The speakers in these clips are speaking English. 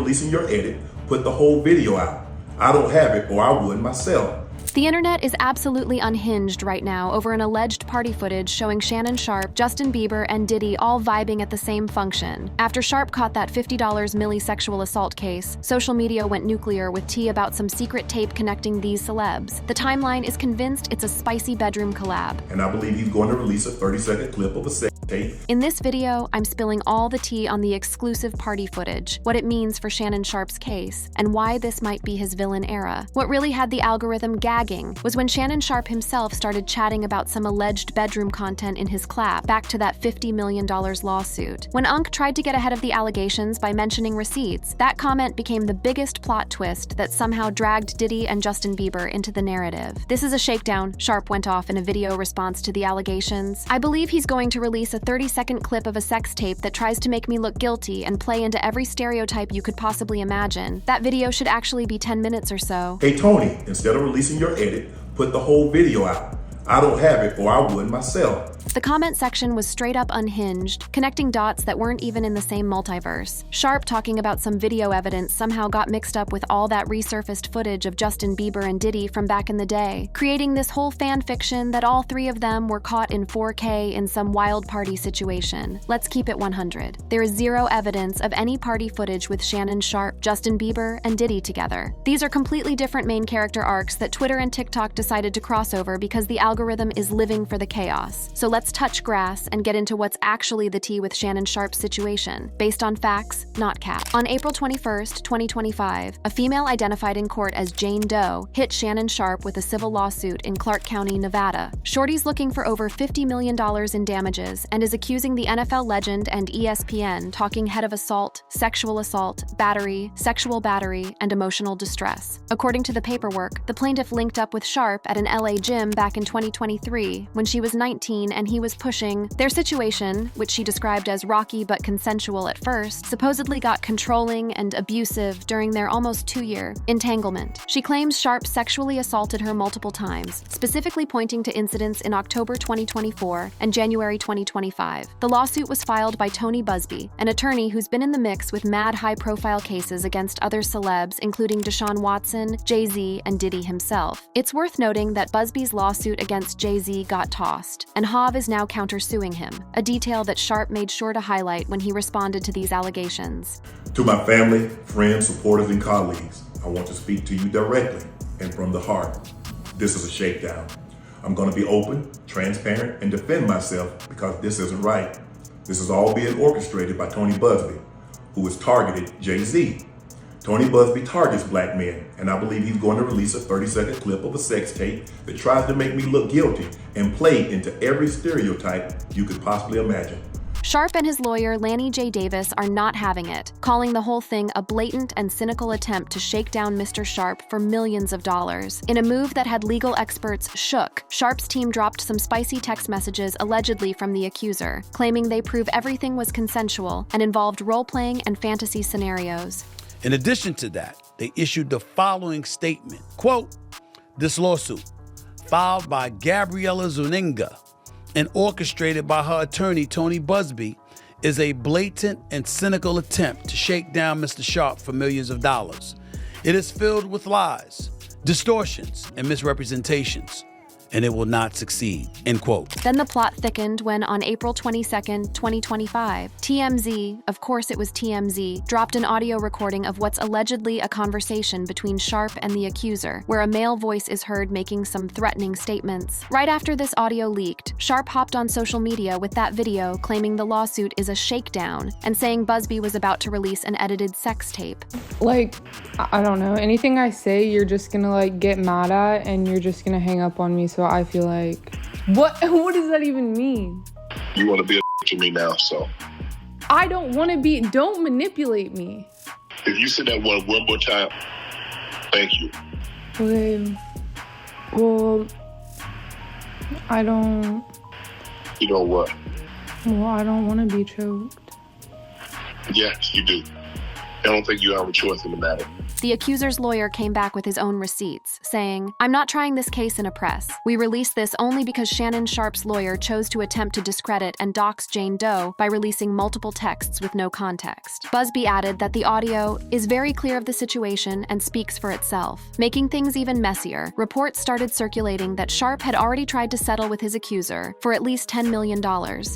releasing your edit, put the whole video out. I don't have it, or I would myself. The internet is absolutely unhinged right now over an alleged party footage showing Shappon Sharpe, Justin Bieber, and Diddy all vibing at the same function. After Sharpe caught that $50 milli sexual assault case, social media went nuclear with tea about some secret tape connecting these celebs. The timeline is convinced it's a spicy bedroom collab. And I believe he's going to release a 30-second clip of a sex tape. In this video, I'm spilling all the tea on the exclusive party footage, what it means for Shappon Sharpe's case, and why this might be his villain era. What really had the algorithm gagging was when Shappon Sharpe himself started chatting about some alleged bedroom content in his clap, back to that $50 million lawsuit. When Unc tried to get ahead of the allegations by mentioning receipts, that comment became the biggest plot twist that somehow dragged Diddy and Justin Bieber into the narrative. This is a shakedown, Sharpe went off in a video response to the allegations. I believe he's going to release a 30-second clip of a sex tape that tries to make me look guilty and play into every stereotype you could possibly imagine. That video should actually be 10 minutes or so. Hey Tony, instead of releasing your edit, put the whole video out. I don't have it, or I would myself. The comment section was straight up unhinged, connecting dots that weren't even in the same multiverse. Sharpe talking about some video evidence somehow got mixed up with all that resurfaced footage of Justin Bieber and Diddy from back in the day, creating this whole fan fiction that all three of them were caught in 4K in some wild party situation. Let's keep it 100. There is zero evidence of any party footage with Shappon Sharpe, Justin Bieber, and Diddy together. These are completely different main character arcs that Twitter and TikTok decided to cross over because the algorithm is living for the chaos. So let's touch grass and get into what's actually the tea with Shappon Sharpe's situation, based on facts, not cap. On April 21st, 2025, a female identified in court as Jane Doe hit Shappon Sharpe with a civil lawsuit in Clark County, Nevada. Shorty's looking for over $50 million in damages and is accusing the NFL legend and ESPN talking head of assault, sexual battery, sexual battery, and emotional distress. According to the paperwork, the plaintiff linked up with Sharpe at an LA gym back in 2023 when she was 19 and he was pushing. Their situation, which she described as rocky but consensual at first, supposedly got controlling and abusive during their almost 2-year entanglement. She claims Sharpe sexually assaulted her multiple times, specifically pointing to incidents in October 2024 and January 2025. The lawsuit was filed by Tony Busby, an attorney who's been in the mix with mad high-profile cases against other celebs, including Deshaun Watson, Jay-Z, and Diddy himself. It's worth noting that Busby's lawsuit against Jay-Z got tossed, and Hav is now countersuing him, a detail that Sharpe made sure to highlight when he responded to these allegations. To my family, friends, supporters, and colleagues, I want to speak to you directly and from the heart. This is a shakedown. I'm going to be open, transparent, and defend myself because this isn't right. This is all being orchestrated by Tony Busby, who has targeted Jay-Z. Tony Busby targets black men, and I believe he's going to release a 30-second clip of a sex tape that tries to make me look guilty and play into every stereotype you could possibly imagine. Sharpe and his lawyer, Lanny J. Davis, are not having it, calling the whole thing a blatant and cynical attempt to shake down Mr. Sharpe for millions of dollars. In a move that had legal experts shook, Sharpe's team dropped some spicy text messages allegedly from the accuser, claiming they prove everything was consensual and involved role-playing and fantasy scenarios. In addition to that, they issued the following statement, quote, "This lawsuit, filed by Gabriella Zuniga and orchestrated by her attorney, Tony Busby, is a blatant and cynical attempt to shake down Mr. Sharpe for millions of dollars. It is filled with lies, distortions, and misrepresentations, and it will not succeed," end quote. Then the plot thickened when on April 22nd, 2025, TMZ, of course it was TMZ, dropped an audio recording of what's allegedly a conversation between Sharpe and the accuser, where a male voice is heard making some threatening statements. Right after this audio leaked, Sharpe hopped on social media with that video claiming the lawsuit is a shakedown and saying Busby was about to release an edited sex tape. Like, I don't know, anything I say you're just gonna like get mad at and you're just gonna hang up on me, so I feel like, what does that even mean? You want to be a to me now, so. I don't want to be, don't manipulate me. If you said that one more time, thank you. Okay, well, I don't. You know what? Well, I don't want to be choked. Yes, you do. I don't think you have a choice in the matter. the accuser's lawyer came back with his own receipts, saying, "I'm not trying this case in a press. We released this only because Shappon Sharpe's lawyer chose to attempt to discredit and dox Jane Doe by releasing multiple texts with no context." Busby added that the audio is very clear of the situation and speaks for itself. Making things even messier, reports started circulating that Sharpe had already tried to settle with his accuser for at least $10 million.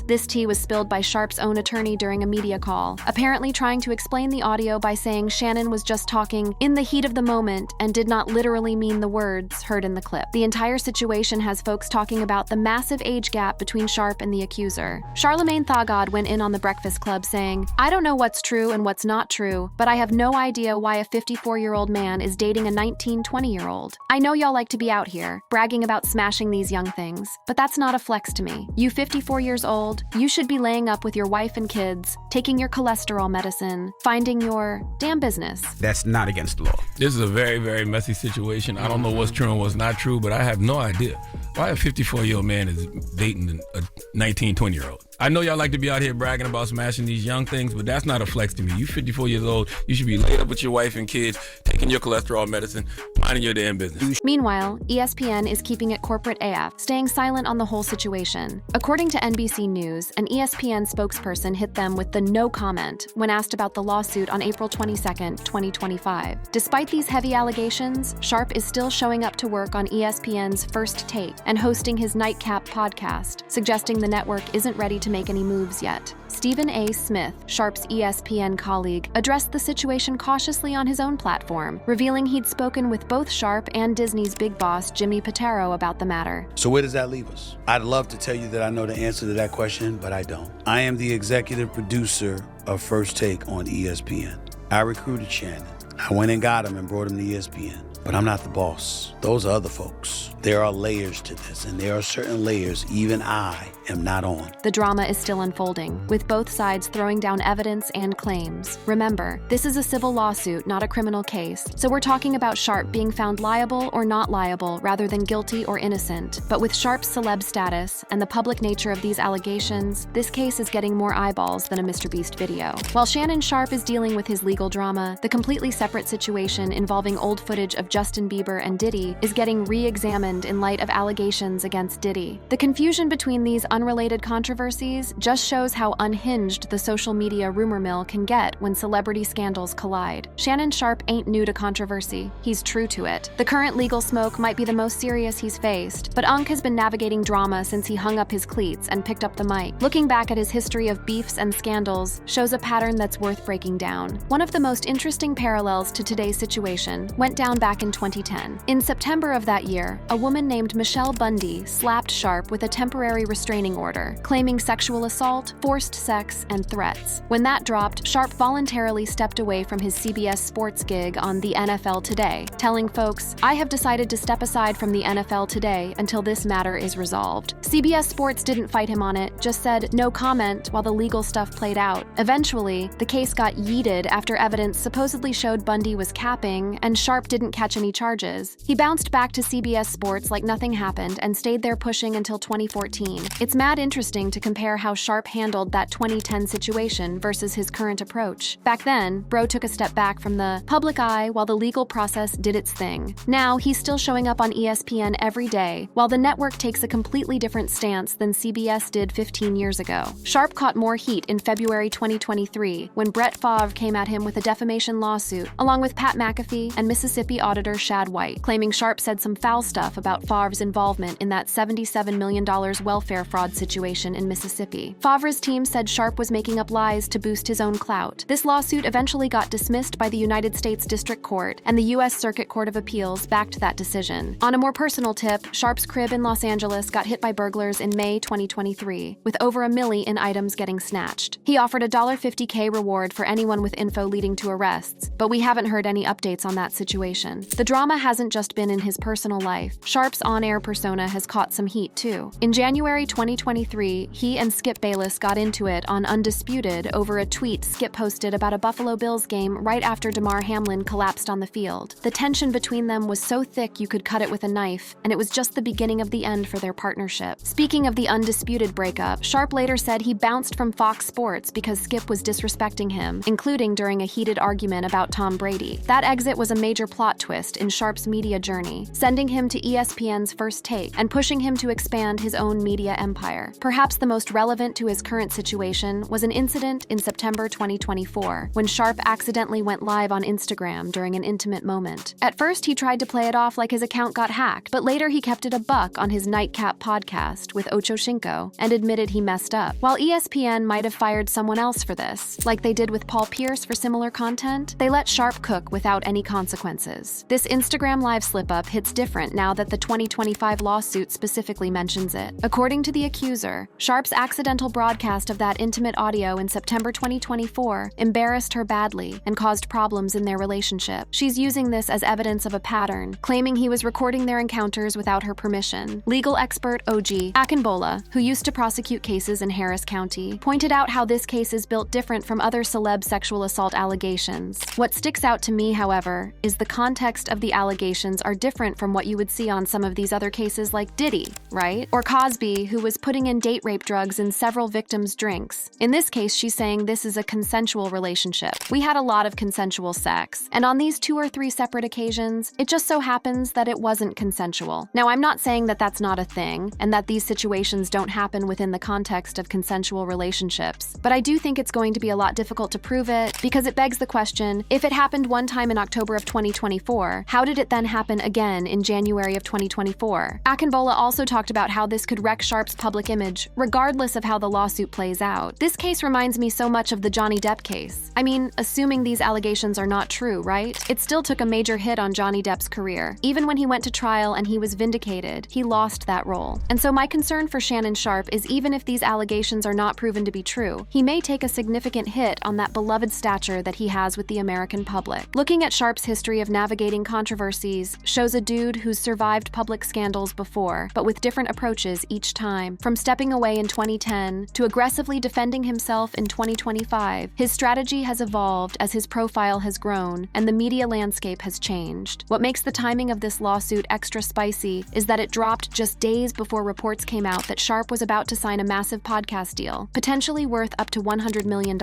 This tea was spilled by Sharpe's own attorney during a media call, apparently trying to explain the audio by saying Shappon was just talking in the heat of the moment and did not literally mean the words heard in the clip. The entire situation has folks talking about the massive age gap between Sharpe and the accuser. Charlemagne Thagard went in on the Breakfast Club saying, "I don't know what's true and what's not true, but I have no idea why a 54-year-old man is dating a 19, 20-year-old. I know y'all like to be out here, bragging about smashing these young things, but that's not a flex to me. You 54 years old, you should be laying up with your wife and kids, taking your cholesterol medicine, finding your damn business." That's not against the law. This is a very, very messy situation. I don't know what's true and what's not true, but I have no idea why a 54-year-old man is dating a 19, 20-year-old. I know y'all like to be out here bragging about smashing these young things, but that's not a flex to me. You 54 years old, you should be laid up with your wife and kids, taking your cholesterol medicine, minding your damn business. Meanwhile, ESPN is keeping it corporate AF, staying silent on the whole situation. According to NBC News, an ESPN spokesperson hit them with the no comment when asked about the lawsuit on April 22, 2025. Despite these heavy allegations, Sharpe is still showing up to work on ESPN's First Take and hosting his Nightcap podcast, suggesting the network isn't ready to make any moves yet. Stephen A. Smith, Sharpe's ESPN colleague, addressed the situation cautiously on his own platform, revealing he'd spoken with both Sharpe and Disney's big boss, Jimmy Pitaro, about the matter. So where does that leave us? I'd love to tell you that I know the answer to that question, but I don't. I am the executive producer of First Take on ESPN. I recruited Shannon. I went and got him and brought him to ESPN. But I'm not the boss. Those are other folks. There are layers to this, and there are certain layers even I am not on. The drama is still unfolding, with both sides throwing down evidence and claims. Remember, this is a civil lawsuit, not a criminal case, so we're talking about Sharpe being found liable or not liable rather than guilty or innocent. But with Sharpe's celeb status and the public nature of these allegations, this case is getting more eyeballs than a MrBeast video. While Shappon Sharpe is dealing with his legal drama, the completely separate situation involving old footage of Justin Bieber and Diddy is getting re-examined in light of allegations against Diddy. The confusion between these unrelated controversies just shows how unhinged the social media rumor mill can get when celebrity scandals collide. Shappon Sharpe ain't new to controversy. He's true to it. The current legal smoke might be the most serious he's faced, but Unc has been navigating drama since he hung up his cleats and picked up the mic. Looking back at his history of beefs and scandals shows a pattern that's worth breaking down. One of the most interesting parallels to today's situation went down back in 2010. In September of that year, a woman named Michelle Bundy slapped Sharpe with a temporary restraining order, claiming sexual assault, forced sex, and threats. When that dropped, Sharpe voluntarily stepped away from his CBS Sports gig on the NFL Today, telling folks, "I have decided to step aside from the NFL Today until this matter is resolved." CBS Sports didn't fight him on it, just said no comment while the legal stuff played out. Eventually, the case got yeeted after evidence supposedly showed Bundy was capping, and Sharpe didn't catch any charges. He bounced back to CBS Sports like nothing happened and stayed there pushing until 2014. It's mad interesting to compare how Sharpe handled that 2010 situation versus his current approach. Back then, Bro took a step back from the public eye while the legal process did its thing. Now, he's still showing up on ESPN every day, while the network takes a completely different stance than CBS did 15 years ago. Sharpe caught more heat in February 2023 when Brett Favre came at him with a defamation lawsuit, along with Pat McAfee and Mississippi Auditor Shad White, claiming Sharpe said some foul stuff about Favre's involvement in that $77 million welfare fraud situation in Mississippi. Favre's team said Sharpe was making up lies to boost his own clout. This lawsuit eventually got dismissed by the United States District Court, and the U.S. Circuit Court of Appeals backed that decision. On a more personal tip, Sharpe's crib in Los Angeles got hit by burglars in May 2023, with over $1 million in items getting snatched. He offered a $50K reward for anyone with info leading to arrests, but we haven't heard any updates on that situation. The drama hasn't just been in his personal life. Sharpe's on-air persona has caught some heat too. In January 2020, 2023, he and Skip Bayless got into it on Undisputed over a tweet Skip posted about a Buffalo Bills game right after Damar Hamlin collapsed on the field. The tension between them was so thick you could cut it with a knife, and it was just the beginning of the end for their partnership. Speaking of the Undisputed breakup, Sharpe later said he bounced from Fox Sports because Skip was disrespecting him, including during a heated argument about Tom Brady. That exit was a major plot twist in Sharpe's media journey, sending him to ESPN's First Take and pushing him to expand his own media empire. Perhaps the most relevant to his current situation was an incident in September 2024, when Sharpe accidentally went live on Instagram during an intimate moment. At first, he tried to play it off like his account got hacked, but later he kept it a buck on his Nightcap podcast with Ocho Cinco and admitted he messed up. While ESPN might have fired someone else for this, like they did with Paul Pierce for similar content, they let Sharpe cook without any consequences. This Instagram live slip-up hits different now that the 2025 lawsuit specifically mentions it. According to the accuser, Sharpe's accidental broadcast of that intimate audio in September 2024 embarrassed her badly and caused problems in their relationship. She's using this as evidence of a pattern, claiming he was recording their encounters without her permission. Legal expert O.G. Akinbola, who used to prosecute cases in Harris County, pointed out how this case is built different from other celeb sexual assault allegations. What sticks out to me, however, is the context of the allegations are different from what you would see on some of these other cases like Diddy, right? Or Cosby, who was putting in date rape drugs in several victims' drinks. In this case, she's saying this is a consensual relationship. We had a lot of consensual sex, and on these 2 or 3 separate occasions, it just so happens that it wasn't consensual. Now, I'm not saying that that's not a thing, and that these situations don't happen within the context of consensual relationships, but I do think it's going to be a lot difficult to prove it, because it begs the question, if it happened one time in October of 2024, how did it then happen again in January of 2024? Akinbola also talked about how this could wreck Sharpe's public image, regardless of how the lawsuit plays out. This case reminds me so much of the Johnny Depp case. I mean, assuming these allegations are not true, right? It still took a major hit on Johnny Depp's career. Even when he went to trial and he was vindicated, he lost that role. And so my concern for Shappon Sharpe is even if these allegations are not proven to be true, he may take a significant hit on that beloved stature that he has with the American public. Looking at Sharpe's history of navigating controversies shows a dude who's survived public scandals before, but with different approaches each time. From stepping away in 2010 to aggressively defending himself in 2025, his strategy has evolved as his profile has grown and the media landscape has changed. What makes the timing of this lawsuit extra spicy is that it dropped just days before reports came out that Sharpe was about to sign a massive podcast deal, potentially worth up to $100 million.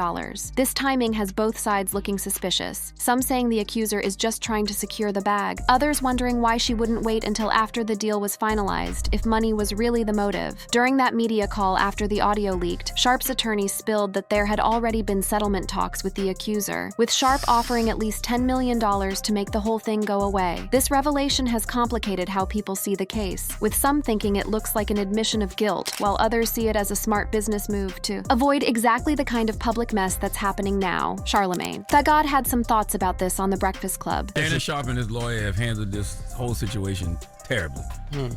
This timing has both sides looking suspicious, some saying the accuser is just trying to secure the bag, others wondering why she wouldn't wait until after the deal was finalized if money was really the motive. During that media call after the audio leaked, Sharpe's attorney spilled that there had already been settlement talks with the accuser, with Sharpe offering at least $10 million to make the whole thing go away. This revelation has complicated how people see the case, with some thinking it looks like an admission of guilt, while others see it as a smart business move to avoid exactly the kind of public mess that's happening now. Charlemagne. Thagard had some thoughts about this on The Breakfast Club. Shappon Sharpe and his lawyer have handled this whole situation terribly.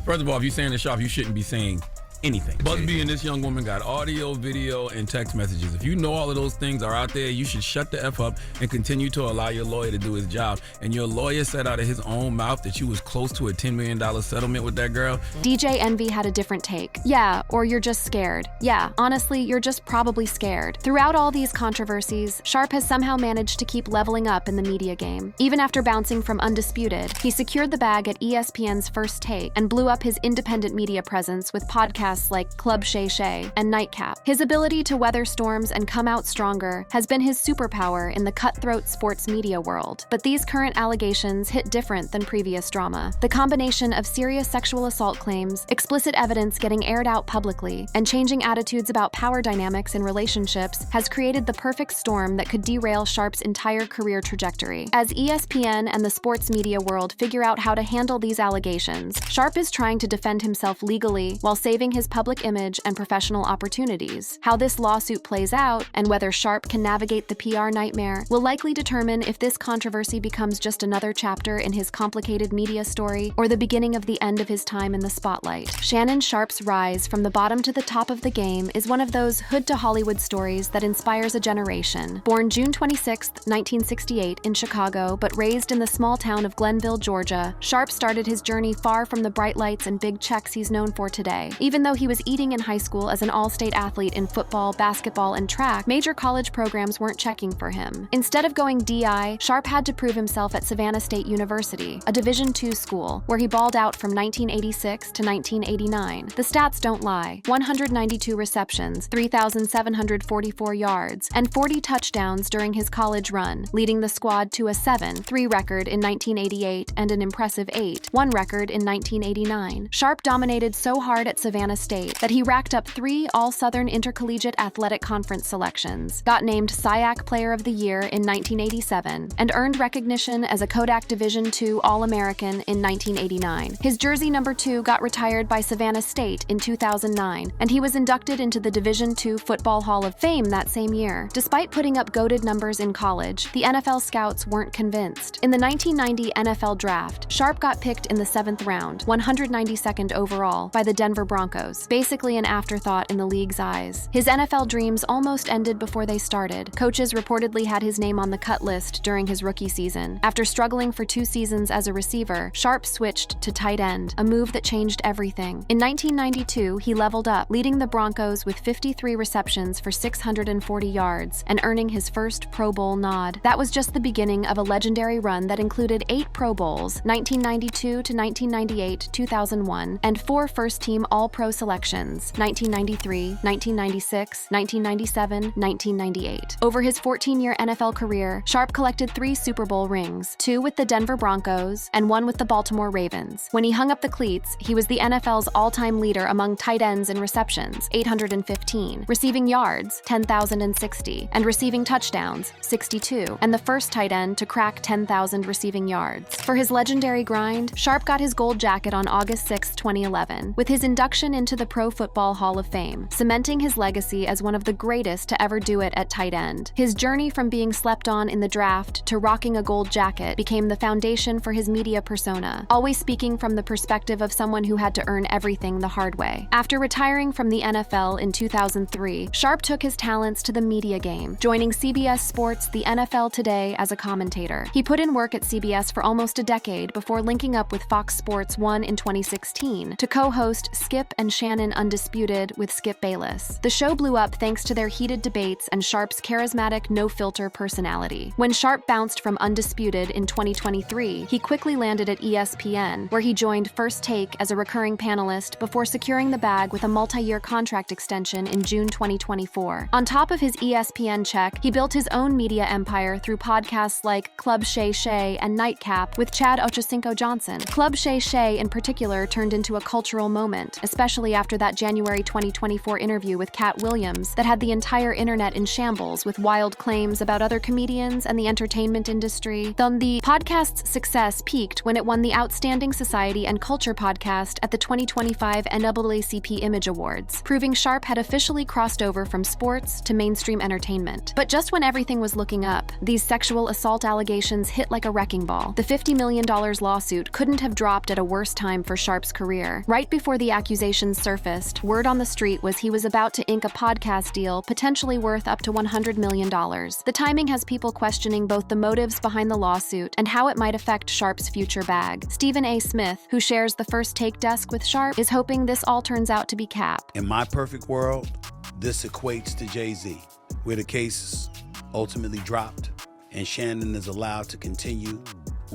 First of all, if you're saying to Sharpe, you shouldn't be saying anything. Busby and this young woman got audio, video, and text messages. If you know all of those things are out there, you should shut the F up and continue to allow your lawyer to do his job. And your lawyer said out of his own mouth that you was close to a $10 million settlement with that girl. DJ Envy had a different take. Yeah, or you're just scared. Yeah, honestly, you're just probably scared. Throughout all these controversies, Sharpe has somehow managed to keep leveling up in the media game. Even after bouncing from Undisputed, he secured the bag at ESPN's First Take and blew up his independent media presence with podcasts like Club Shay Shay and Nightcap. His ability to weather storms and come out stronger has been his superpower in the cutthroat sports media world. But these current allegations hit different than previous drama. The combination of serious sexual assault claims, explicit evidence getting aired out publicly, and changing attitudes about power dynamics in relationships has created the perfect storm that could derail Sharpe's entire career trajectory. As ESPN and the sports media world figure out how to handle these allegations, Sharpe is trying to defend himself legally while saving his public image and professional opportunities. How this lawsuit plays out and whether Sharpe can navigate the PR nightmare will likely determine if this controversy becomes just another chapter in his complicated media story or the beginning of the end of his time in the spotlight. Shappon Sharpe's rise from the bottom to the top of the game is one of those hood to Hollywood stories that inspires a generation. Born June 26, 1968 in Chicago, but raised in the small town of Glenville, Georgia, Sharpe started his journey far from the bright lights and big checks he's known for today. Even though though he was eating in high school as an all-state athlete in football, basketball, and track, major college programs weren't checking for him. Instead of going DI, Sharpe had to prove himself at Savannah State University, a Division II school, where he balled out from 1986 to 1989. The stats don't lie. 192 receptions, 3,744 yards, and 40 touchdowns during his college run, leading the squad to a 7-3 record in 1988 and an impressive 8-1 record in 1989. Sharpe dominated so hard at Savannah State that he racked up 3 All-Southern Intercollegiate Athletic Conference selections, got named SIAC Player of the Year in 1987, and earned recognition as a Kodak Division II All-American in 1989. His jersey number 2 got retired by Savannah State in 2009, and he was inducted into the Division II Football Hall of Fame that same year. Despite putting up goated numbers in college, the NFL scouts weren't convinced. In the 1990 NFL Draft, Sharpe got picked in the 7th round, 192nd overall, by the Denver Broncos, basically an afterthought in the league's eyes. His NFL dreams almost ended before they started. Coaches reportedly had his name on the cut list during his rookie season. After struggling for 2 seasons as a receiver, Sharpe switched to tight end, a move that changed everything. In 1992, he leveled up, leading the Broncos with 53 receptions for 640 yards and earning his first Pro Bowl nod. That was just the beginning of a legendary run that included 8 Pro Bowls, 1992 to 1998, 2001, and 4 first-team All-Pro selections, 1993, 1996, 1997, 1998. Over his 14-year NFL career, Sharpe collected 3 Super Bowl rings, 2 with the Denver Broncos and 1 with the Baltimore Ravens. When he hung up the cleats, he was the NFL's all-time leader among tight ends in receptions, 815, receiving yards, 10,060, and receiving touchdowns, 62, and the first tight end to crack 10,000 receiving yards. For his legendary grind, Sharpe got his gold jacket on August 6, 2011, with his induction into the Pro Football Hall of Fame, cementing his legacy as one of the greatest to ever do it at tight end. His journey from being slept on in the draft to rocking a gold jacket became the foundation for his media persona, always speaking from the perspective of someone who had to earn everything the hard way. After retiring from the NFL in 2003, Sharpe took his talents to the media game, joining CBS Sports' The NFL Today as a commentator. He put in work at CBS for almost a decade before linking up with Fox Sports 1 in 2016 to co-host Skip and Shannon Undisputed with Skip Bayless. The show blew up thanks to their heated debates and Sharpe's charismatic, no-filter personality. When Sharpe bounced from Undisputed in 2023, he quickly landed at ESPN, where he joined First Take as a recurring panelist before securing the bag with a multi-year contract extension in June 2024. On top of his ESPN check, he built his own media empire through podcasts like Club Shay Shay and Nightcap with Chad Ochocinco-Johnson. Club Shay Shay in particular turned into a cultural moment, especially after that January 2024 interview with Cat Williams that had the entire internet in shambles with wild claims about other comedians and the entertainment industry. Then the podcast's success peaked when it won the Outstanding Society and Culture podcast at the 2025 NAACP Image Awards, proving Sharpe had officially crossed over from sports to mainstream entertainment. But just when everything was looking up, these sexual assault allegations hit like a wrecking ball. The $50 million lawsuit couldn't have dropped at a worse time for Sharpe's career. Right before the accusations surfaced, word on the street was he was about to ink a podcast deal potentially worth up to $100 million. The timing has people questioning both the motives behind the lawsuit and how it might affect Sharpe's future bag. Stephen A. Smith, who shares the First Take desk with Sharpe, is hoping this all turns out to be cap. In my perfect world, this equates to Jay-Z, where the case ultimately dropped and Shannon is allowed to continue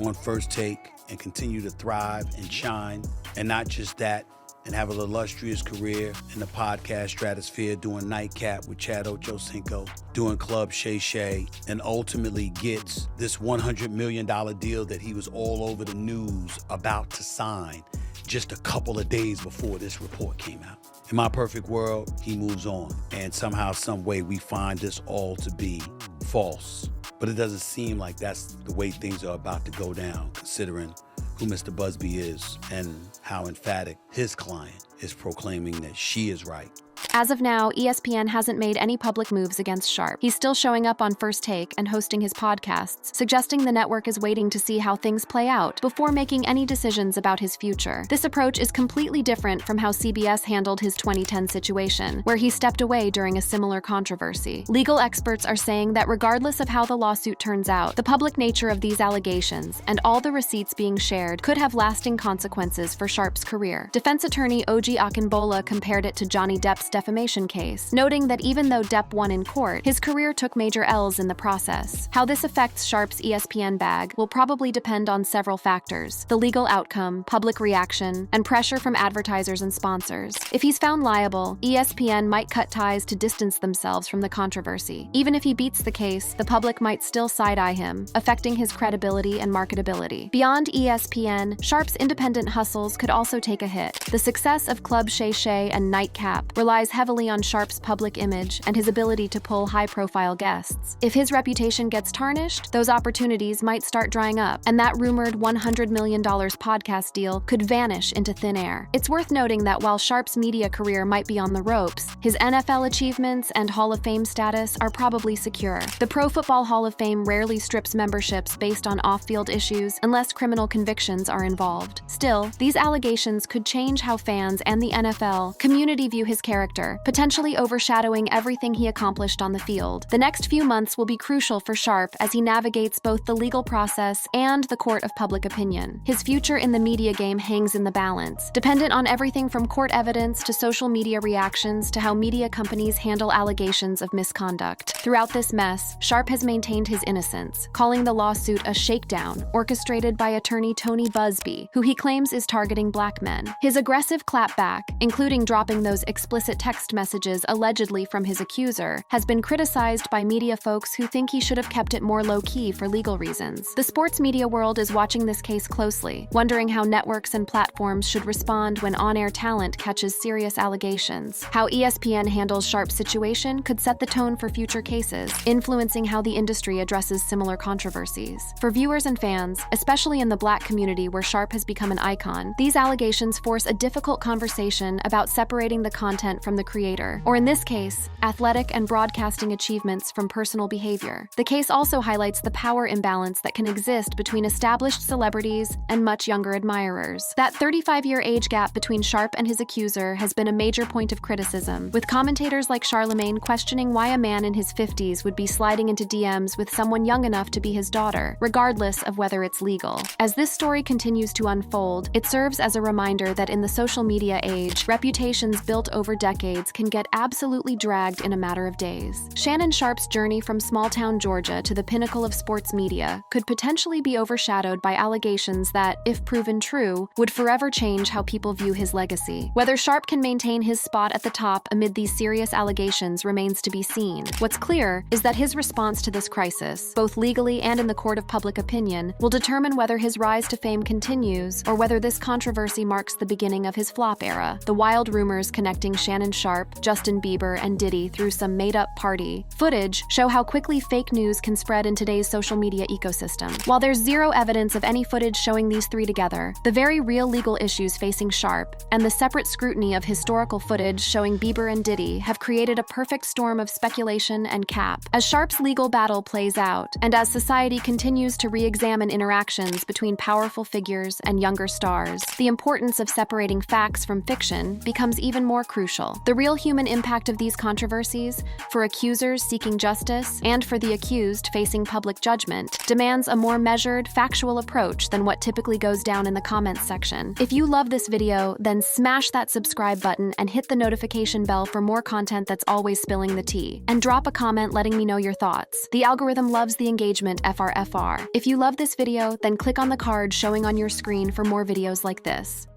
on First Take and continue to thrive and shine. And not just that, and have an illustrious career in the podcast stratosphere, doing Nightcap with Chad Ochocinco, doing Club Shay Shay, and ultimately gets this $100 million deal that he was all over the news about to sign just a couple of days before this report came out. In my perfect world, he moves on, and somehow, some way, we find this all to be false. But it doesn't seem like that's the way things are about to go down, considering who Mr. Busby is and how emphatic his client is proclaiming that she is right As of now, ESPN hasn't made any public moves against Sharpe. He's still showing up on First Take and hosting his podcasts, suggesting the network is waiting to see how things play out before making any decisions about his future. This approach is completely different from how CBS handled his 2010 situation, where he stepped away during a similar controversy. Legal experts are saying that regardless of how the lawsuit turns out, the public nature of these allegations and all the receipts being shared could have lasting consequences for Sharpe's career. Defense attorney Oji Akinbola compared it to Johnny Depp's defamation case, noting that even though Depp won in court, his career took major L's in the process. How this affects Sharpe's ESPN bag will probably depend on several factors: the legal outcome, public reaction, and pressure from advertisers and sponsors. If he's found liable, ESPN might cut ties to distance themselves from the controversy. Even if he beats the case, the public might still side-eye him, affecting his credibility and marketability. Beyond ESPN, Sharpe's independent hustles could also take a hit. The success of Club Shay Shay and Nightcap relies heavily on Sharpe's public image and his ability to pull high-profile guests. If his reputation gets tarnished, those opportunities might start drying up, and that rumored $100 million podcast deal could vanish into thin air. It's worth noting that while Sharpe's media career might be on the ropes, his NFL achievements and Hall of Fame status are probably secure. The Pro Football Hall of Fame rarely strips memberships based on off-field issues unless criminal convictions are involved. Still, these allegations could change how fans and the NFL community view his character, potentially overshadowing everything he accomplished on the field. The next few months will be crucial for Sharpe as he navigates both the legal process and the court of public opinion. His future in the media game hangs in the balance, dependent on everything from court evidence to social media reactions to how media companies handle allegations of misconduct. Throughout this mess, Sharpe has maintained his innocence, calling the lawsuit a shakedown orchestrated by attorney Tony Busby, who he claims is targeting black men. His aggressive clapback, including dropping those explicit text messages allegedly from his accuser, has been criticized by media folks who think he should have kept it more low-key for legal reasons. The sports media world is watching this case closely, wondering how networks and platforms should respond when on-air talent catches serious allegations. How ESPN handles Sharpe's situation could set the tone for future cases, influencing how the industry addresses similar controversies. For viewers and fans, especially in the black community where Sharpe has become an icon, these allegations force a difficult conversation about separating the content from the creator, or in this case, athletic and broadcasting achievements from personal behavior. The case also highlights the power imbalance that can exist between established celebrities and much younger admirers. That 35-year age gap between Sharpe and his accuser has been a major point of criticism, with commentators like Charlemagne questioning why a man in his 50s would be sliding into DMs with someone young enough to be his daughter, regardless of whether it's legal. As this story continues to unfold, it serves as a reminder that in the social media age, reputations built over decades can get absolutely dragged in a matter of days. Shannon Sharpe's journey from small-town Georgia to the pinnacle of sports media could potentially be overshadowed by allegations that, if proven true, would forever change how people view his legacy. Whether Sharpe can maintain his spot at the top amid these serious allegations remains to be seen. What's clear is that his response to this crisis, both legally and in the court of public opinion, will determine whether his rise to fame continues or whether this controversy marks the beginning of his flop era. The wild rumors connecting Shannon Sharpe, Justin Bieber, and Diddy through some made-up party footage show how quickly fake news can spread in today's social media ecosystem. While there's zero evidence of any footage showing these three together, the very real legal issues facing Sharpe and the separate scrutiny of historical footage showing Bieber and Diddy have created a perfect storm of speculation and cap. As Sharpe's legal battle plays out, and as society continues to re-examine interactions between powerful figures and younger stars, the importance of separating facts from fiction becomes even more crucial. The real human impact of these controversies, for accusers seeking justice and for the accused facing public judgment, demands a more measured, factual approach than what typically goes down in the comments section. If you love this video, then smash that subscribe button and hit the notification bell for more content that's always spilling the tea. And drop a comment letting me know your thoughts. The algorithm loves the engagement, FRFR. If you love this video, then click on the card showing on your screen for more videos like this.